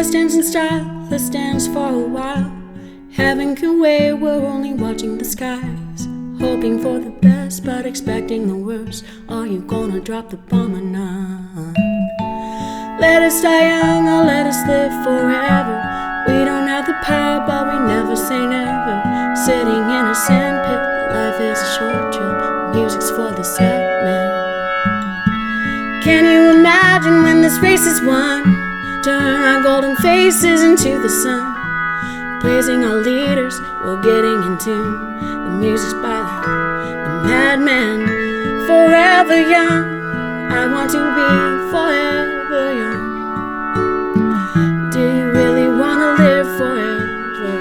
Let's dance in style, let's dance for a while. Heaven can wait, we're only watching the skies. Hoping for the best, but expecting the worst. Are you gonna drop the bomb or not? Let us die young or let us live forever. We don't have the power, but we never say never. Sitting in a sandpit, life is a short trip. Music's for the sad man. Can you imagine when this race is won? Turn our golden faces into the sun. Praising our leaders, we're getting in tune. The music's by the madman. Forever young, I want to be forever young. Do you really want to live forever,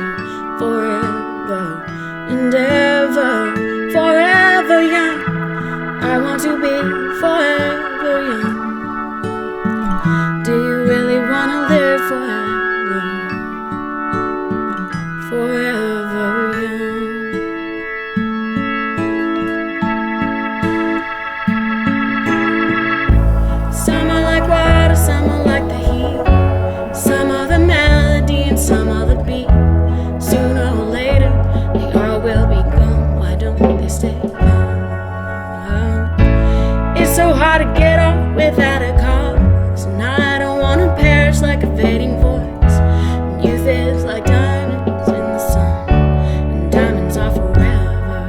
forever and ever? Forever young, I want to be forever young. Do you really want to live forever, forever young? Some are like water, some are like the heat. Some are the melody and some are the beat. Sooner or later, they all will be gone. Why don't they stay young? It's so hard to get off without a cause, and I don't want to perish like a fading voice. Youth is like diamonds in the sun, and diamonds are forever.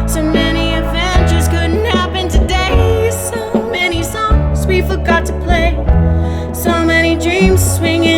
So many adventures couldn't happen today. So many songs we forgot to play. So many dreams swinging